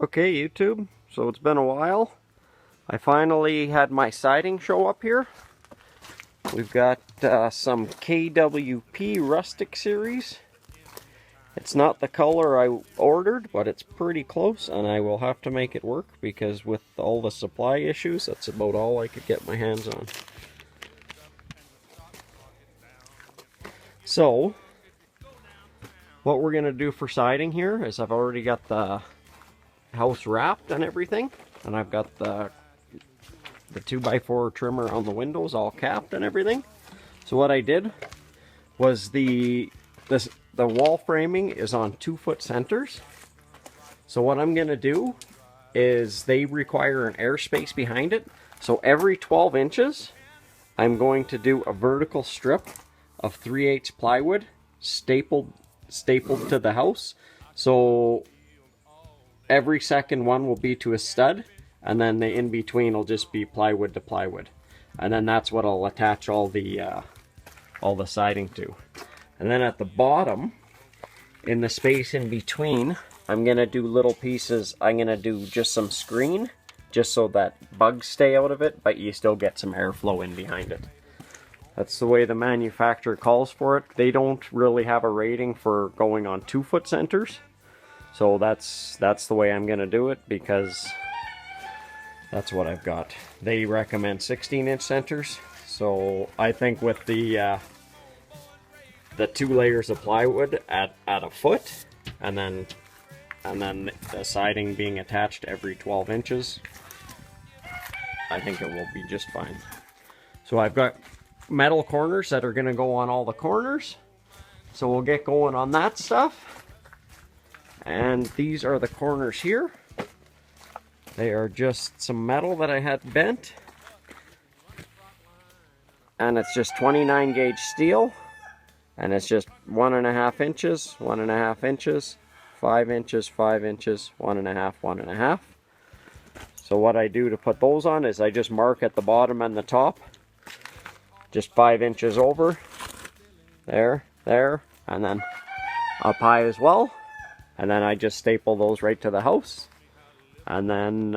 Okay, YouTube, so it's been a while. I finally had my siding show up here. We've got some KWP Rustic Series. It's not the color I ordered, but it's pretty close, and I will have to make it work because with all the supply issues, that's about all I could get my hands on. So, what we're going to do for siding here is I've already got the house wrapped and everything, and I've got the 2x4 trimmer on the windows all capped and everything. So what I did was the wall framing is on 2-foot centers. So what I'm gonna do is they require an airspace behind it. So every 12 inches, I'm going to do a vertical strip of 3/8 plywood stapled to the house. So every second one will be to a stud, and then the in between will just be plywood to plywood, and then that's what I'll attach all the siding to. And then at the bottom, in the space in between, I'm gonna do little pieces. I'm gonna do just some screen, just so that bugs stay out of it, but you still get some airflow in behind it. That's the way the manufacturer calls for it. They don't really have a rating for going on 2-foot centers, so that's the way I'm gonna do it because that's what I've got. They recommend 16-inch centers, so I think with the 2 layers of plywood at a foot, and then the siding being attached every 12 inches, I think it will be just fine. So I've got metal corners that are going to go on all the corners, so we'll get going on that stuff. And these are the corners here. They are just some metal that I had bent, and it's just 29 gauge steel, and it's just 1.5 inches, 1.5 inches, 5 inches, 5 inches, 1.5, 1.5. So what I do to put those on is I just mark at the bottom and the top, just 5 inches over, there, and then up high as well, and then I just staple those right to the house. And then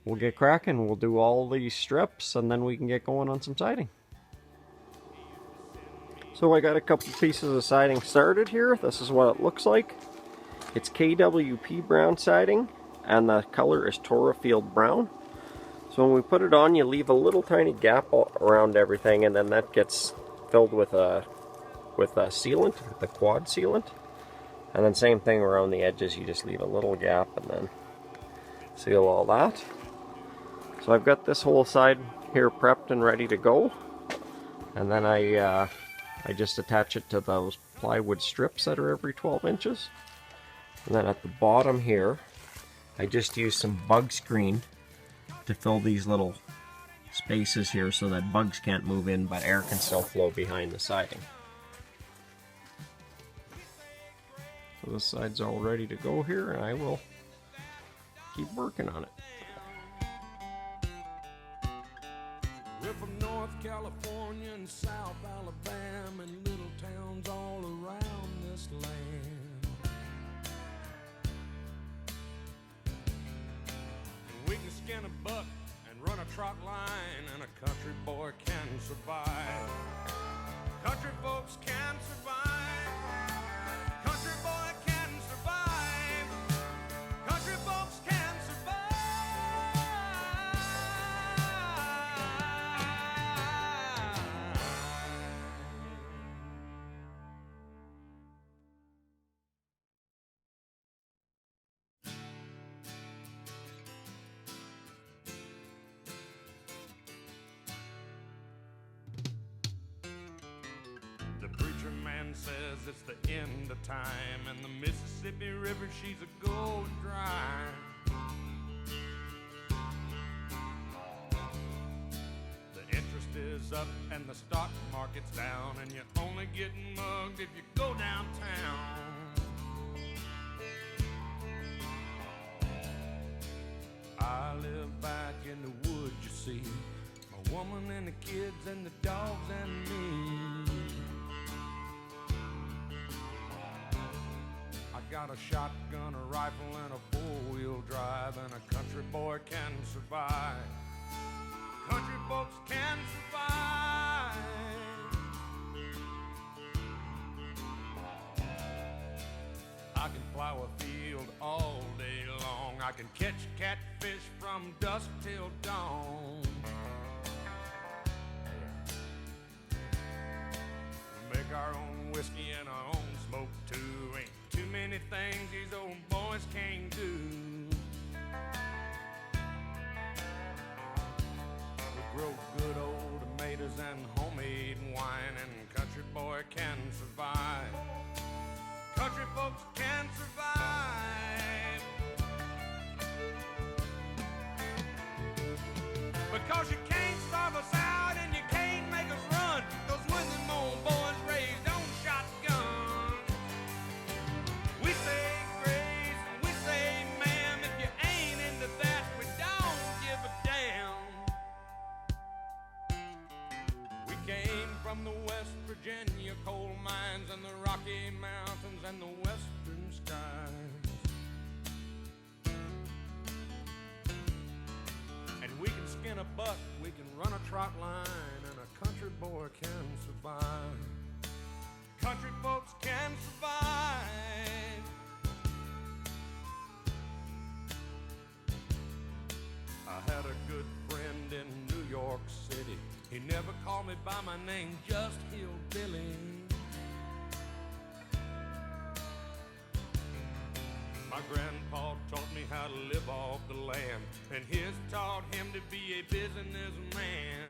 we'll get cracking. We'll do all these strips, and then we can get going on some siding. So I got a couple pieces of siding started here. This is what it looks like. It's KWP brown siding, and the color is Torrefield brown. So when we put it on, you leave a little tiny gap around everything, and then that gets filled with a sealant, the quad sealant. And then same thing around the edges, you just leave a little gap and then seal all that. So I've got this whole side here prepped and ready to go. And then I just attach it to those plywood strips that are every 12 inches. And then at the bottom here, I just use some bug screen to fill these little spaces here so that bugs can't move in, but air can still flow behind the siding. So this side's all ready to go here, and I will keep working on it. We're from North California and South Alabama and little towns all around this land. And we can skin a buck and run a trot line, and a country boy can survive. Country folks can survive. Country boy can survive. Country folks can survive. The preacher man says it's the end of time, and the Mississippi River, she's a going dry. The interest is up and the stock market's down, and you're only getting mugged if you go downtown. I live back in the woods, you see, my woman and the kids and the dogs and me. got a shotgun, a rifle, and a four-wheel drive, and a country boy can survive. Country folks can survive. I can plow a field all day long. I can catch catfish from dusk till dawn. Make our own whiskey and our own smoke too. Ain't too many things these old boys can't do. We grow good old tomatoes and homemade wine, and country boy can survive. Country folks can survive. Because you can't starve us out and you can't make us run. Those when them old boys raised on shotgun. We say grace and we say ma'am. If you ain't into that, we don't give a damn. We came from the West Virginia coal mines and the Rocky Mountains and the western skies. And we can skin a buck, we can run a trot line, and a country boy can survive. Country folks can survive. I had a good friend in New York City. He never called me by my name, just Hillbilly. My grandpa taught me how to live off the land, and his taught him to be a businessman.